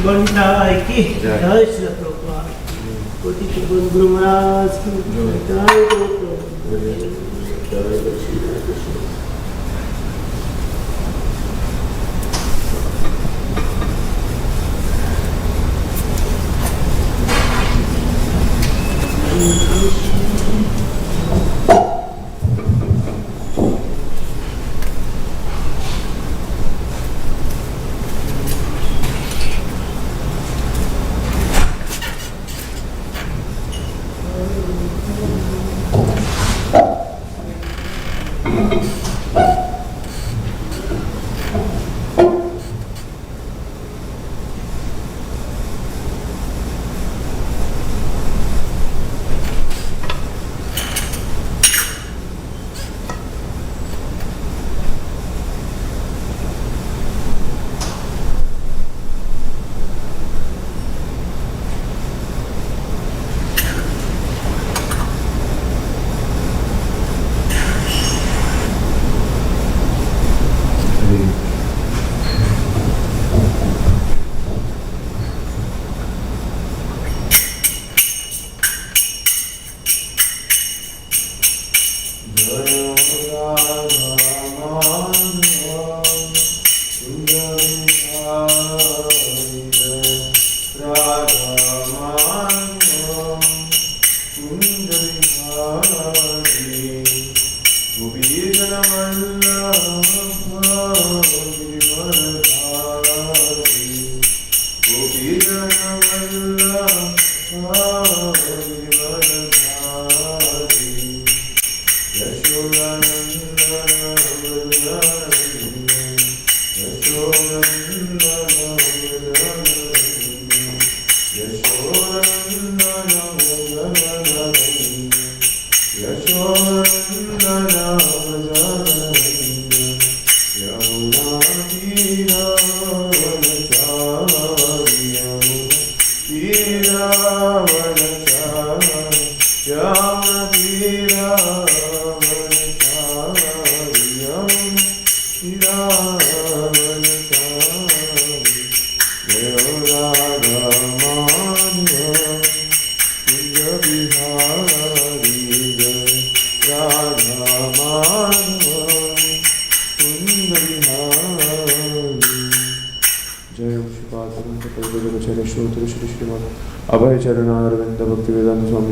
Bandai ki jai Shri Prabhupada Koti Kibun Guru Maharaj ki jai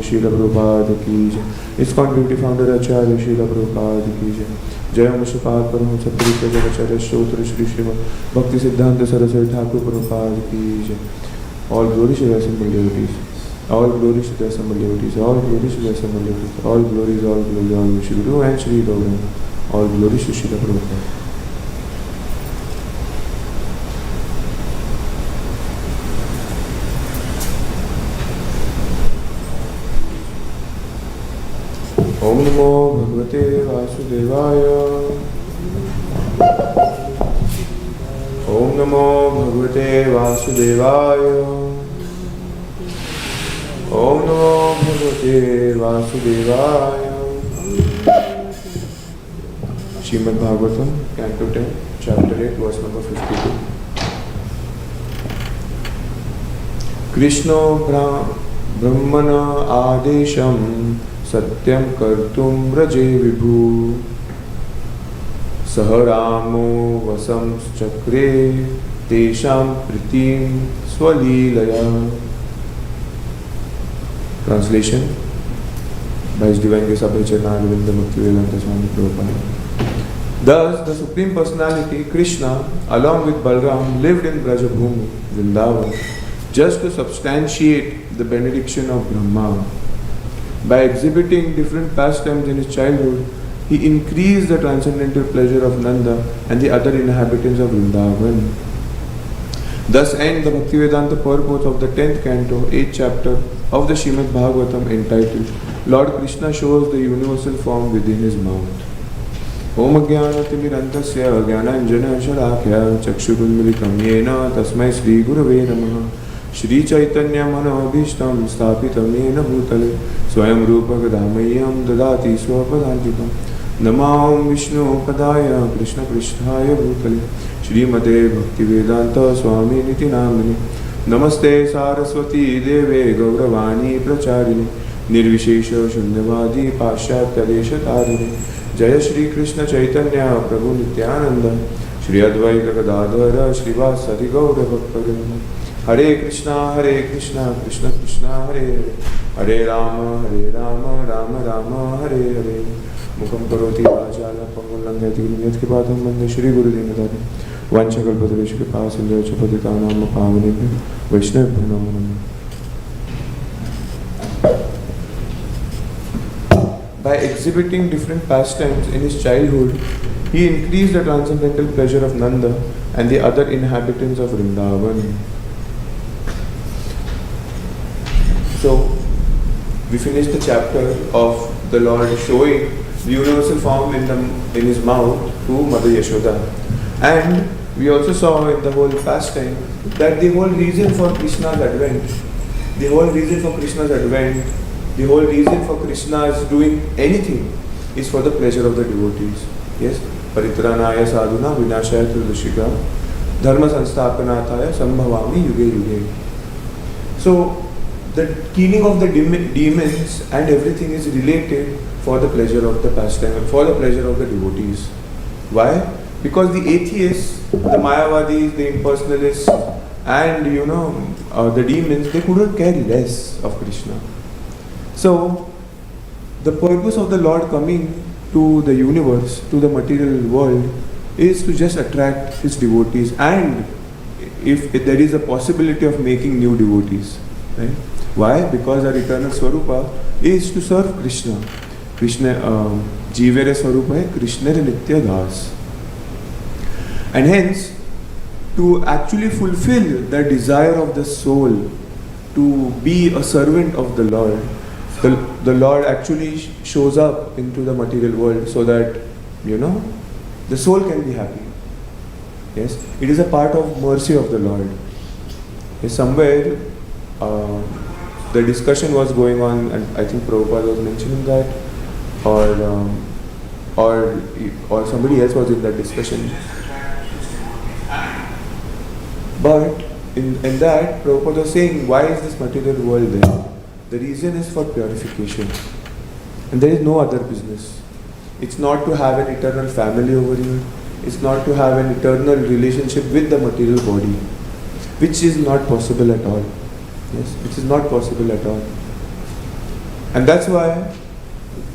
Srila Prabhupada ki jai. ISKCON Beauty Founder Acharya Srila Prabhupada ki jai. Jai Mashapad Paramahansa Purita Janacharya Shrotra Shri Srimad Bhakti Siddhanta Saraswati Thakur Prabhupada ki jai. All glory to the assembled devotees. All glory to the assembled devotees. All glory to the assembled devotees. All glories, all glory, all glory. Shri Guru and Shri Gauranga. All glory to Srila Prabhupada. Om Namo Bhagavate Vasudevaya. Om Namo Bhagavate Vasudevaya. Om Namo Bhagavate Vasudevaya. Srimad Bhagvatam, Canto 10, Chapter 8, Verse number 52. Krishna Brahmana Adesham Satyam Kartum Raje Vibhu Saharamo Vasam Chakre Tesham Pritim Swalilaya. Translation by His Divine Grace Abhay Chaitanya Bhaktivedanta Swami Prabhupada. Thus, the Supreme Personality Krishna, along with Balram, lived in Brajabhumi, Vrindavan, just to substantiate the benediction of Brahma. By exhibiting different pastimes in his childhood, he increased the transcendental pleasure of Nanda and the other inhabitants of Vrindavan. Thus end the Bhaktivedanta purport of the 10th canto, 8th chapter of the Srimad Bhagvatam entitled Lord Krishna shows the universal form within his mouth. Om Jnanatimirantasya Jnananjana Shalakya Chakshurunmilitam Yena Tasmai Sri Gurave Namaha. Shri Chaitanya Manobhishtam Sthapitam Yena Bhutale Swayam Rupa Gadamayyam Dadati Swapadantikam Namam Vishnu Padaya Krishna Krishnaya Bhutale Shrimate Bhaktivedanta Swami Niti Namini नमस्ते सारस्वती देवे गौरवाणी प्रचारिणे निर्विशेष शून्यवादी पाश्चात्य देशतारिणे जय श्री कृष्ण चैतन्य प्रभु नित्यानंद श्री अद्वैत गदाधर श्रीवासदि गौर भक्तवृंद हरे कृष्णा कृष्ण कृष्णा हरे हरे राम राम राम हरे हरे मुखं करोति वाचालं पंगुं लङ्घयति यत्कृपातं वन्दे श्रीगुरुदीनतारिणं वाञ्छाकल्पतरुश्च कृपासिन्धुश्च पतितानां पावनेभ्यो वैष्णवेभ्यो नमो नमः. By exhibiting different pastimes in his childhood, he increased the transcendental pleasure of Nanda and the other inhabitants of Vrindavan. So, we finished the chapter of the Lord showing the universal form in his mouth to Mother Yashoda. And we also saw in the whole pastime that the whole reason for Krishna's advent, the whole reason for Krishna's doing anything is for the pleasure of the devotees. Yes? Paritranaya sadhuna vinashaya tulashika dharma sansthapanataya sambhavami yuge yuge. So, the killing of the demons and everything is related for the pleasure of the pastime, for the pleasure of the devotees. Why? Because the atheists, the Mayavadis, the impersonalists, and the demons, they couldn't care less of Krishna. So, the purpose of the Lord coming to the universe, to the material world, is to just attract his devotees, and if there is a possibility of making new devotees. Right? Why? Because our eternal Swarupa is to serve Krishna. Krishna, Jivere Swarupa hai Krishna Nitya Das. And hence, to actually fulfill the desire of the soul to be a servant of the Lord, the Lord actually shows up into the material world so that, the soul can be happy. Yes, it is a part of mercy of the Lord. Yes, somewhere the discussion was going on, and I think Prabhupada was mentioning that, or somebody else was in that discussion. But in that, Prabhupada was saying, why is this material world there? The reason is for purification. And there is no other business. It's not to have an eternal family over here. It's not to have an eternal relationship with the material body, which is not possible at all. Yes, which is not possible at all. And that's why,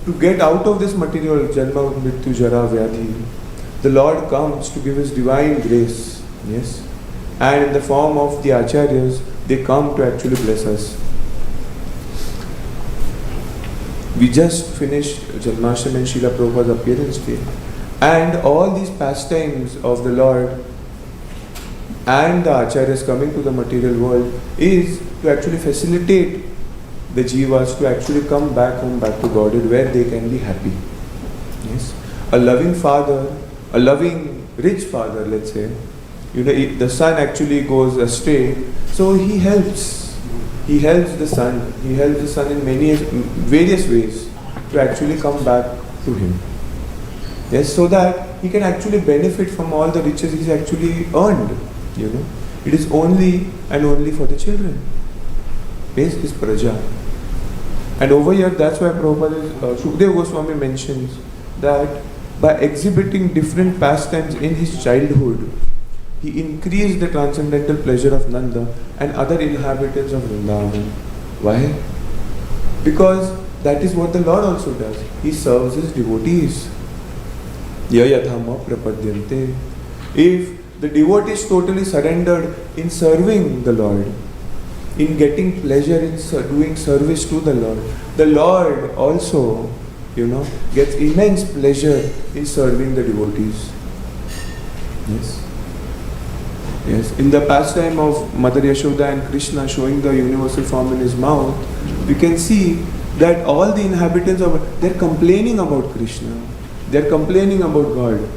to get out of this material Janma, Mrityu, Jara, Vyadhi, the Lord comes to give his divine grace. Yes. And in the form of the Acharyas, they come to actually bless us. We just finished Janmashtami and Srila Prabhupada's appearance day. And all these pastimes of the Lord and the Acharyas coming to the material world is to actually facilitate the jivas to actually come back home, back to Godhead, where they can be happy. Yes. A loving father, a loving rich father, let's say, if the son actually goes astray, so he helps. He helps the son. He helps the son in various ways to actually come back to him. Yes, so that he can actually benefit from all the riches he's actually earned. It is only and only for the children. Base is praja. And over here, that's why Prabhupada, Shukdev Goswami mentions that by exhibiting different pastimes in his childhood, he increased the transcendental pleasure of Nanda and other inhabitants of Vrindavan. Why? Because that is what the Lord also does. He serves his devotees. Yayathama prapadyante. If the devotee is totally surrendered in serving the Lord, in getting pleasure in doing service to the Lord also, gets immense pleasure in serving the devotees. Yes. Yes. In the pastime of Mother Yashoda and Krishna showing the universal form in his mouth, we can see that all the inhabitants they're complaining about Krishna. They're complaining about God.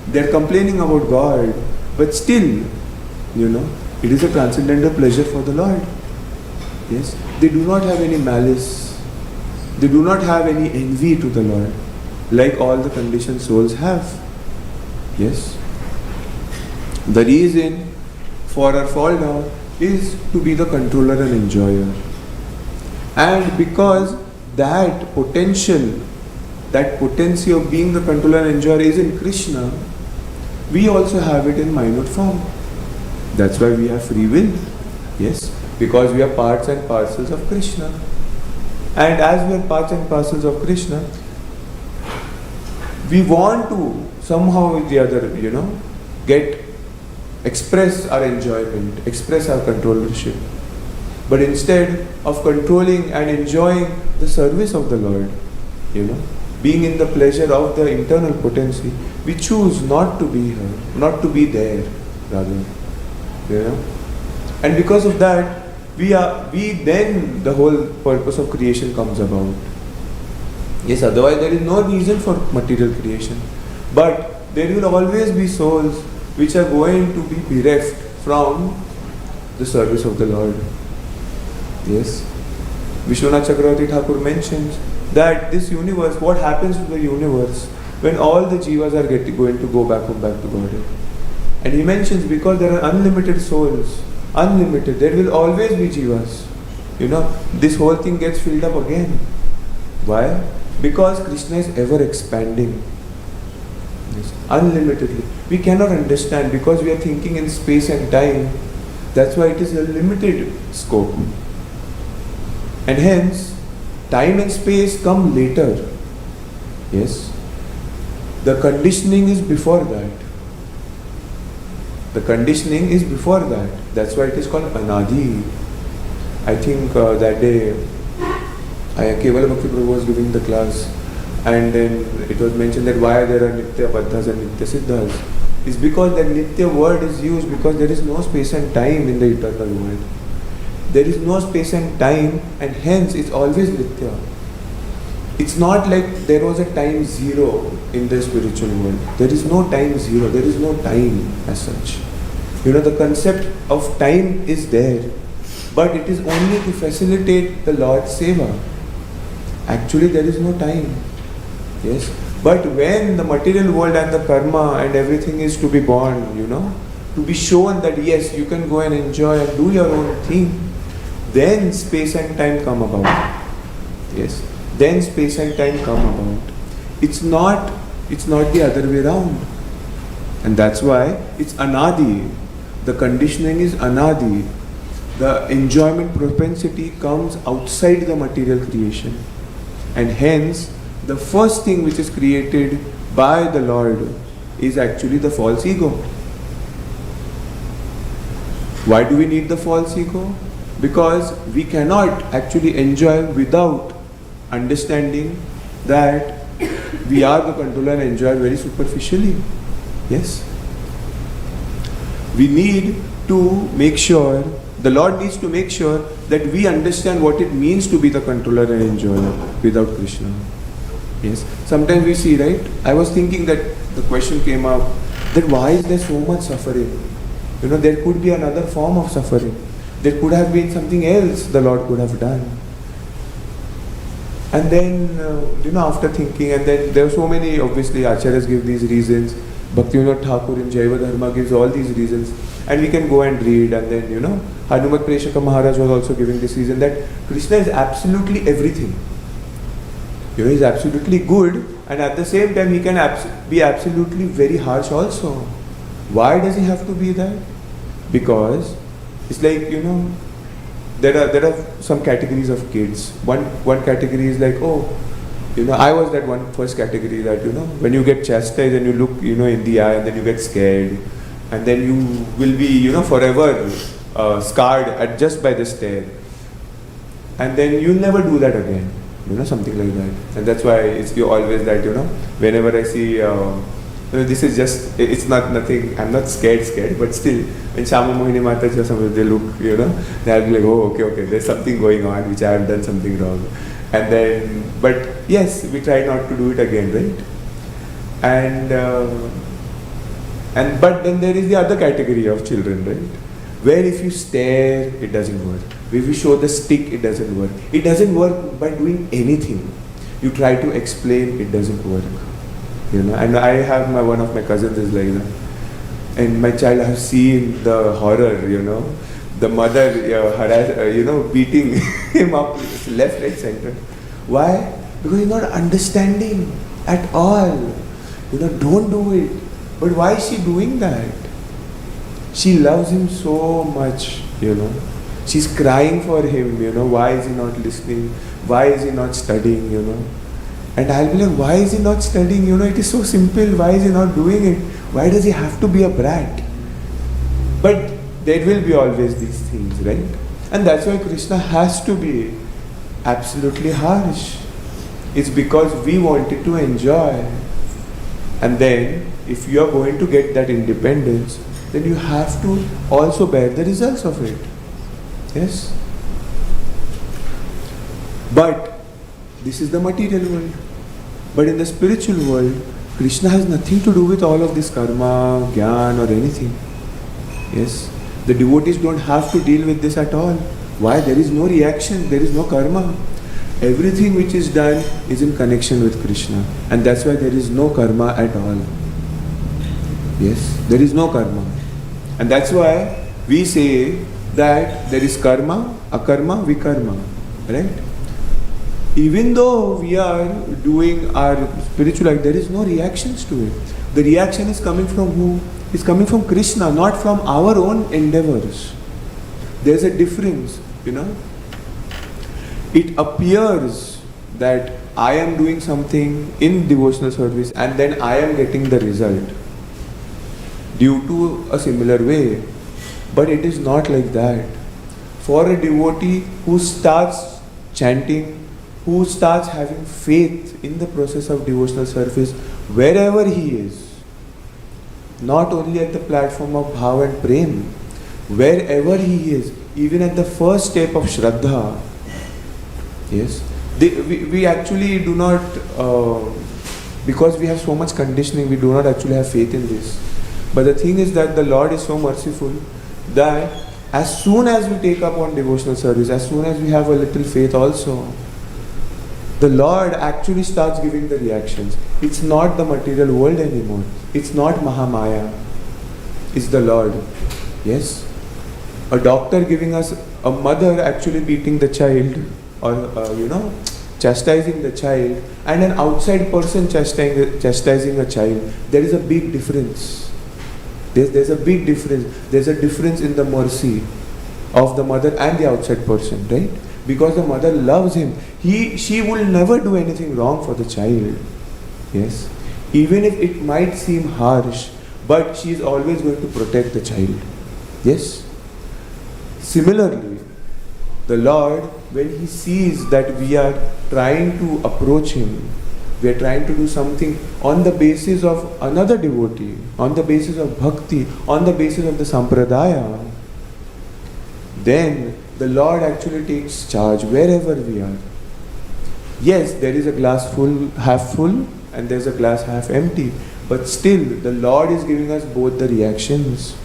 They're complaining about God. But still, it is a transcendental pleasure for the Lord. Yes. They do not have any malice. They do not have any envy to the Lord, like all the conditioned souls have. Yes. The reason for our fall down is to be the controller and enjoyer. And because that potential, that potency of being the controller and enjoyer is in Krishna, we also have it in minute form. That's why we have free will. Yes, because we are parts and parcels of Krishna. And as we are parts and parcels of Krishna, we want to somehow or the other, express our enjoyment, express our controllership. But instead of controlling and enjoying the service of the Lord, being in the pleasure of the internal potency, we choose not to be here, not to be there, rather. And because of that, then the whole purpose of creation comes about. Yes, otherwise there is no reason for material creation. But there will always be souls which are going to be bereft from the service of the Lord. Yes. Vishwanath Chakravarti Thakur mentions that this universe, what happens to the universe when all the jivas are going to go back home, back to Godhead. And he mentions because there are unlimited souls, unlimited, there will always be jivas. This whole thing gets filled up again. Why? Because Krishna is ever expanding. Yes. Unlimitedly. We cannot understand because we are thinking in space and time. That's why it is a limited scope. And hence, time and space come later. Yes. The conditioning is before that. The conditioning is before that. That's why it is called Anadi. I think that day, Kevala Bhakti Prabhu was giving the class, and then it was mentioned that why there are Nitya Baddhas and Nitya Siddhas. It's because that Nitya word is used because there is no space and time in the eternal world. There is no space and time, and hence it's always Nitya. It's not like there was a time zero in the spiritual world. There is no time zero. There is no time as such. The concept of time is there, but it is only to facilitate the Lord's seva. Actually, there is no time. Yes. But when the material world and the karma and everything is to be born, to be shown that yes, you can go and enjoy and do your own thing, then space and time come about. Yes. Then space and time come about. It's not the other way around. And that's why it's Anadi. The conditioning is Anadi. The enjoyment propensity comes outside the material creation. And hence, the first thing which is created by the Lord is actually the false ego. Why do we need the false ego? Because we cannot actually enjoy without understanding that we are the controller and enjoy very superficially. Yes. We need to make sure, the Lord needs to make sure that we understand what it means to be the controller and enjoyer without Krishna. Yes. Sometimes we see, right? I was thinking that the question came up that why is there so much suffering? There could be another form of suffering. There could have been something else the Lord could have done. And then, after thinking, and then there are so many, obviously, Acharyas give these reasons. Bhaktivinoda Thakur in Jaiva Dharma gives all these reasons. And we can go and read. And then, Hanumat Preshaka Maharaj was also giving this reason that Krishna is absolutely everything. He is absolutely good, and at the same time, he can be absolutely very harsh also. Why does he have to be that? Because it's like, there are some categories of kids. One category is like, I was that one first category that, when you get chastised and you look, in the eye and then you get scared, and then you will be, forever scarred just by the stare. And then you'll never do that again, something like that. And that's why it's always that, whenever I see, this is just, it's not nothing, I'm not scared, but still, when Shama Mohini Mataji or somebody, they look, they'll be like, oh, okay, there's something going on, which I have done something wrong. And then, but yes, we try not to do it again, right? But then there is the other category of children, right? Where if you stare, it doesn't work. If you show the stick, it doesn't work. It doesn't work by doing anything. You try to explain, it doesn't work. And I have one of my cousins is like that. And my child, I have seen the horror, the mother beating him up left, right, center. Why? Because he's not understanding at all. Don't do it. But why is she doing that? She loves him so much, She's crying for him, why is he not listening? Why is he not studying, And I'll be like, why is he not studying? It is so simple. Why is he not doing it? Why does he have to be a brat? But there will be always these things, right? And that's why Krishna has to be absolutely harsh. It's because we wanted to enjoy. And then, if you are going to get that independence, then you have to also bear the results of it. Yes? But this is the material world. But in the spiritual world, Krishna has nothing to do with all of this karma, jnana or anything. Yes? The devotees don't have to deal with this at all. Why? There is no reaction, there is no karma. Everything which is done is in connection with Krishna. And that's why there is no karma at all. Yes? There is no karma. And that's why we say that there is karma, akarma, vikarma. Right? Even though we are doing our spiritual act, there is no reactions to it. The reaction is coming from who? It's coming from Krishna, not from our own endeavors. There's a difference, It appears that I am doing something in devotional service and then I am getting the result due to a similar way. But it is not like that. For a devotee who starts chanting, who starts having faith in the process of devotional service, wherever he is, not only at the platform of bhav and prem, wherever he is, even at the first step of Shraddha, yes, we actually do not, because we have so much conditioning, we do not actually have faith in this. But the thing is that the Lord is so merciful that as soon as we take up on devotional service, as soon as we have a little faith also, the Lord actually starts giving the reactions. It's not the material world anymore. It's not Mahamaya. It's the Lord. Yes? A doctor giving us, a mother actually beating the child or, chastising the child, and an outside person chastising a child. There is a big difference. There's a big difference. There's a difference in the mercy of the mother and the outside person, right? Because the mother loves him. She will never do anything wrong for the child. Yes? Even if it might seem harsh, but she is always going to protect the child. Yes? Similarly, the Lord, when He sees that we are trying to approach Him, we are trying to do something on the basis of another devotee, on the basis of bhakti, on the basis of the sampradaya, then the Lord actually takes charge wherever we are. Yes, there is a glass half full, and there's a glass half empty. But still, the Lord is giving us both the reactions.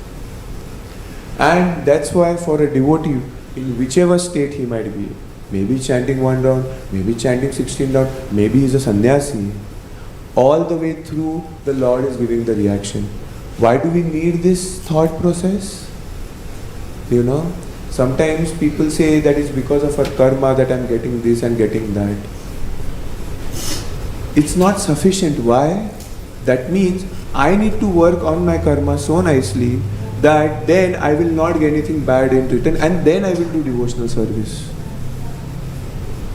And that's why for a devotee, in whichever state he might be, maybe chanting 1 round, maybe chanting 16 round, maybe he's a sannyasi, all the way through, the Lord is giving the reaction. Why do we need this thought process? Sometimes people say that it's because of our karma that I'm getting this and getting that. It's not sufficient. Why? That means I need to work on my karma so nicely that then I will not get anything bad in return and then I will do devotional service.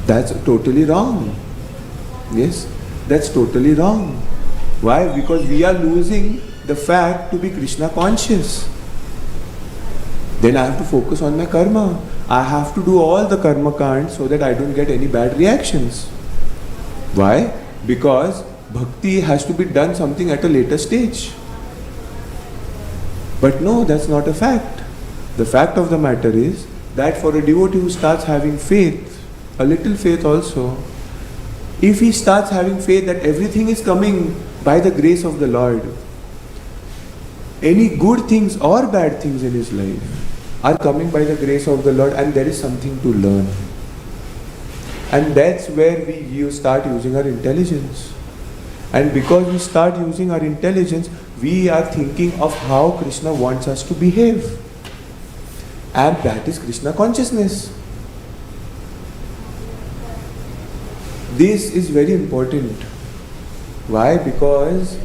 That's totally wrong. Yes, that's totally wrong. Why? Because we are losing the fact to be Krishna conscious. Then I have to focus on my karma. I have to do all the karma kand so that I don't get any bad reactions. Why? Because bhakti has to be done something at a later stage. But no, that's not a fact. The fact of the matter is that for a devotee who starts having faith, a little faith also, if he starts having faith that everything is coming by the grace of the Lord, any good things or bad things in his life are coming by the grace of the Lord, and there is something to learn. And that's where we start using our intelligence. And because we start using our intelligence, we are thinking of how Krishna wants us to behave. And that is Krishna consciousness. This is very important. Why? Because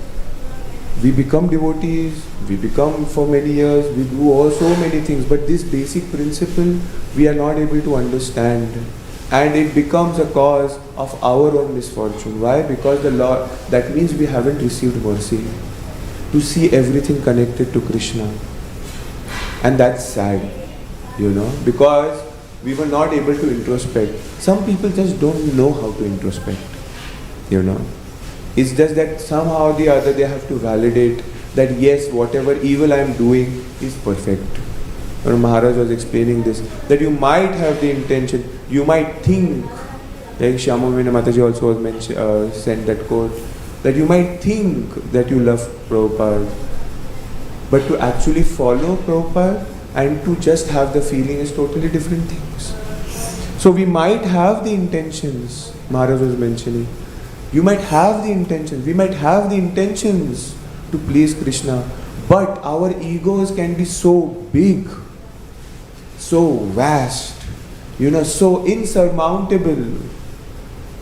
we become devotees, we become for many years, we do all so many things, but this basic principle we are not able to understand. And it becomes a cause of our own misfortune. Why? Because the Lord, that means we haven't received mercy to see everything connected to Krishna. And that's sad, because we were not able to introspect. Some people just don't know how to introspect, It's just that somehow or the other they have to validate that yes, whatever evil I am doing is perfect. Maharaj was explaining this, that you might have the intention, you might think, like Shyamamina Mataji also was sent that quote, that you might think that you love Prabhupada, but to actually follow Prabhupada and to just have the feeling is totally different things. So we might have the intentions, Maharaj was mentioning, you might have the intentions, we might have the intentions to please Krishna, but our egos can be so big, so vast, so insurmountable,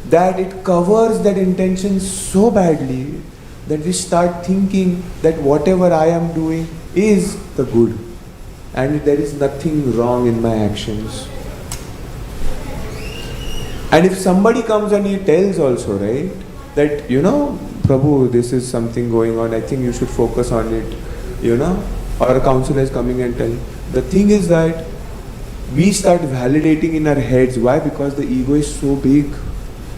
that it covers that intention so badly that we start thinking that whatever I am doing is the good and there is nothing wrong in my actions. And if somebody comes and he tells also, right, that, Prabhu, this is something going on, I think you should focus on it, or a counselor is coming and telling. The thing is that we start validating in our heads. Why? Because the ego is so big.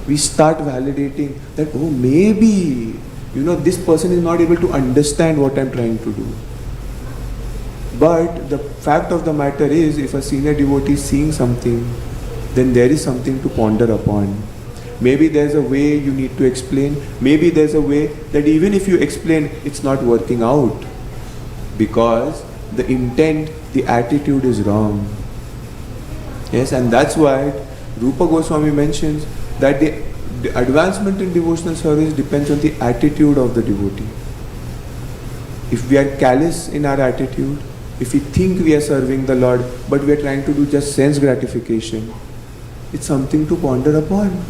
We start validating that, oh, maybe, this person is not able to understand what I'm trying to do. But the fact of the matter is, if a senior devotee is seeing something, then there is something to ponder upon. Maybe there's a way you need to explain. Maybe there's a way that even if you explain, it's not working out. Because the intent, the attitude is wrong. Yes, and that's why Rupa Goswami mentions that the advancement in devotional service depends on the attitude of the devotee. If we are callous in our attitude, if we think we are serving the Lord, but we are trying to do just sense gratification, it's something to ponder upon.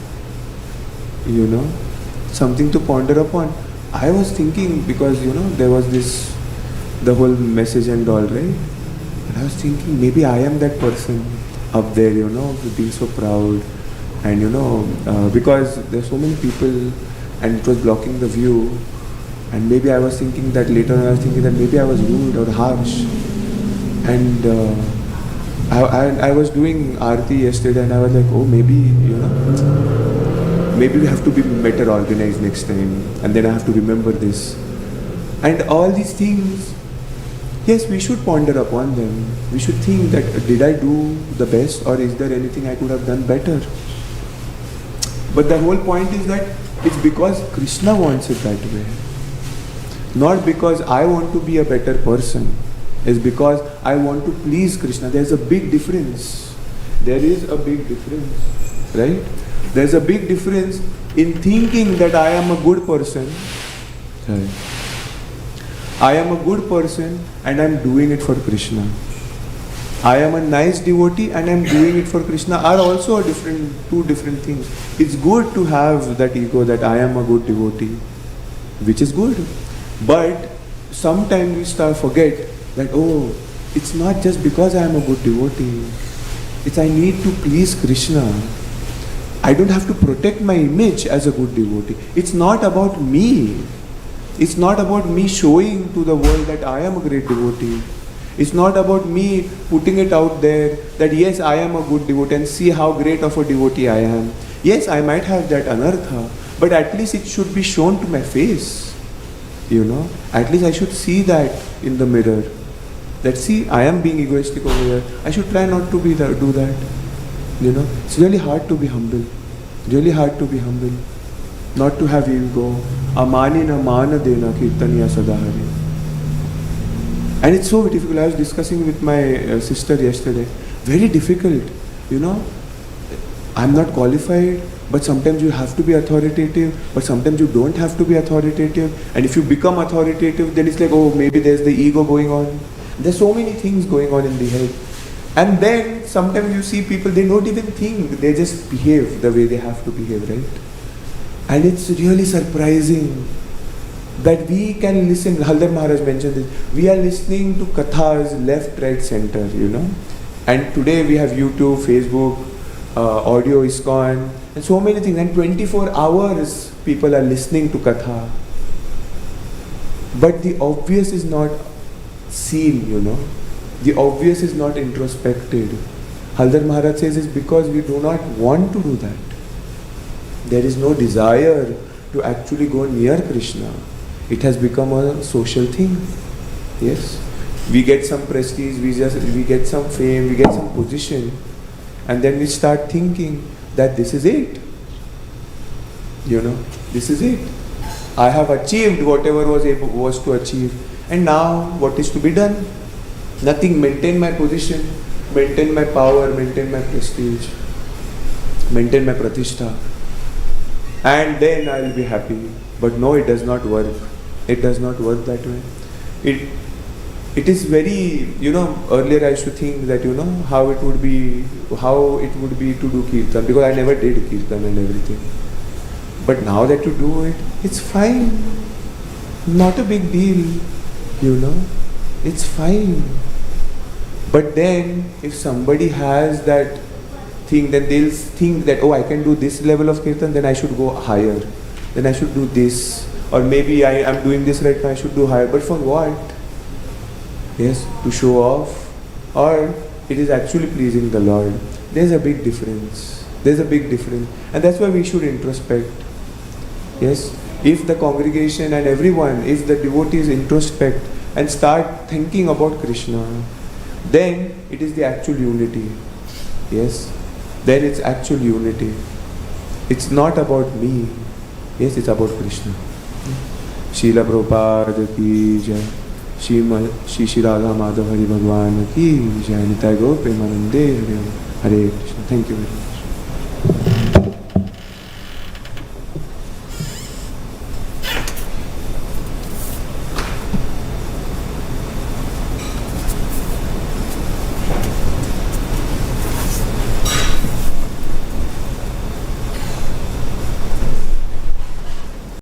Something to ponder upon. I was thinking, because, there was this, the whole message and all, right? And I was thinking, maybe I am that person up there, being so proud. And, because there's so many people and it was blocking the view. And maybe I was thinking that later on, I was thinking that maybe I was rude or harsh. And I was doing Aarti yesterday and I was like, oh, maybe, maybe we have to be better organized next time. And then I have to remember this. And all these things, yes, we should ponder upon them. We should think that, did I do the best or is there anything I could have done better? But the whole point is that it's because Krishna wants it that way. Not because I want to be a better person. It's because I want to please Krishna. There's a big difference. There is a big difference. Right? There's a big difference in thinking that I am a good person. I am a good person and I'm doing it for Krishna. I am a nice devotee and I'm doing it for Krishna are also two different things. It's good to have that ego that I am a good devotee, which is good. But sometimes we start forget that, oh, it's not just because I am a good devotee. It's I need to please Krishna. I don't have to protect my image as a good devotee. It's not about me. It's not about me showing to the world that I am a great devotee. It's not about me putting it out there that yes, I am a good devotee and see how great of a devotee I am. Yes, I might have that anartha, but at least it should be shown to my face. At least I should see that in the mirror. That see, I am being egoistic over here. I should try not to do that. It's really hard to be humble. Really hard to be humble. Not to have ego. Amani na mana dena kirtaniya sadahari. And it's so difficult. I was discussing with my sister yesterday. Very difficult. I'm not qualified, but sometimes you have to be authoritative, but sometimes you don't have to be authoritative. And if you become authoritative, then it's like, oh, maybe there's the ego going on. There's so many things going on in the head. And then sometimes you see people, they don't even think, they just behave the way they have to behave, right? And it's really surprising that we can listen. Haldar Maharaj mentioned this. We are listening to kathas left, right, center, And today we have YouTube, Facebook, audio ISKCON, and so many things. And 24 hours people are listening to katha. But the obvious is not seen, The obvious is not introspected. Haldar Maharaj says it's because we do not want to do that. There is no desire to actually go near Krishna. It has become a social thing. Yes. We get some prestige, we get some fame, we get some position, and then we start thinking that this is it. This is it. I have achieved whatever was to achieve, and now what is to be done? Nothing. Maintain my position, maintain my power, maintain my prestige, maintain my pratishtha, and then I will be happy. But no, it does not work. It does not work that way. It is very, earlier I used to think that, how it would be to do kirtan, because I never did kirtan and everything. But now that you do it, it's fine. Not a big deal, It's fine. But then, if somebody has that thing, then they'll think that, I can do this level of kirtan, then I should go higher. Then I should do this. Or maybe I am doing this right now, I should do higher. But for what? Yes, to show off, or it is actually pleasing the Lord. There's a big difference. And that's why we should introspect. Yes, if the congregation and everyone, if the devotees introspect and start thinking about Krishna, then it is the actual unity. Yes, then it's actual unity. It's not about me. Yes, it's about Krishna. Srila Prabhupada ki jai. Shri Shri Radha Madhav Hari Bhagwan ki jai. Nitai Gaur Premanande Hare Krishna. Thank you very much.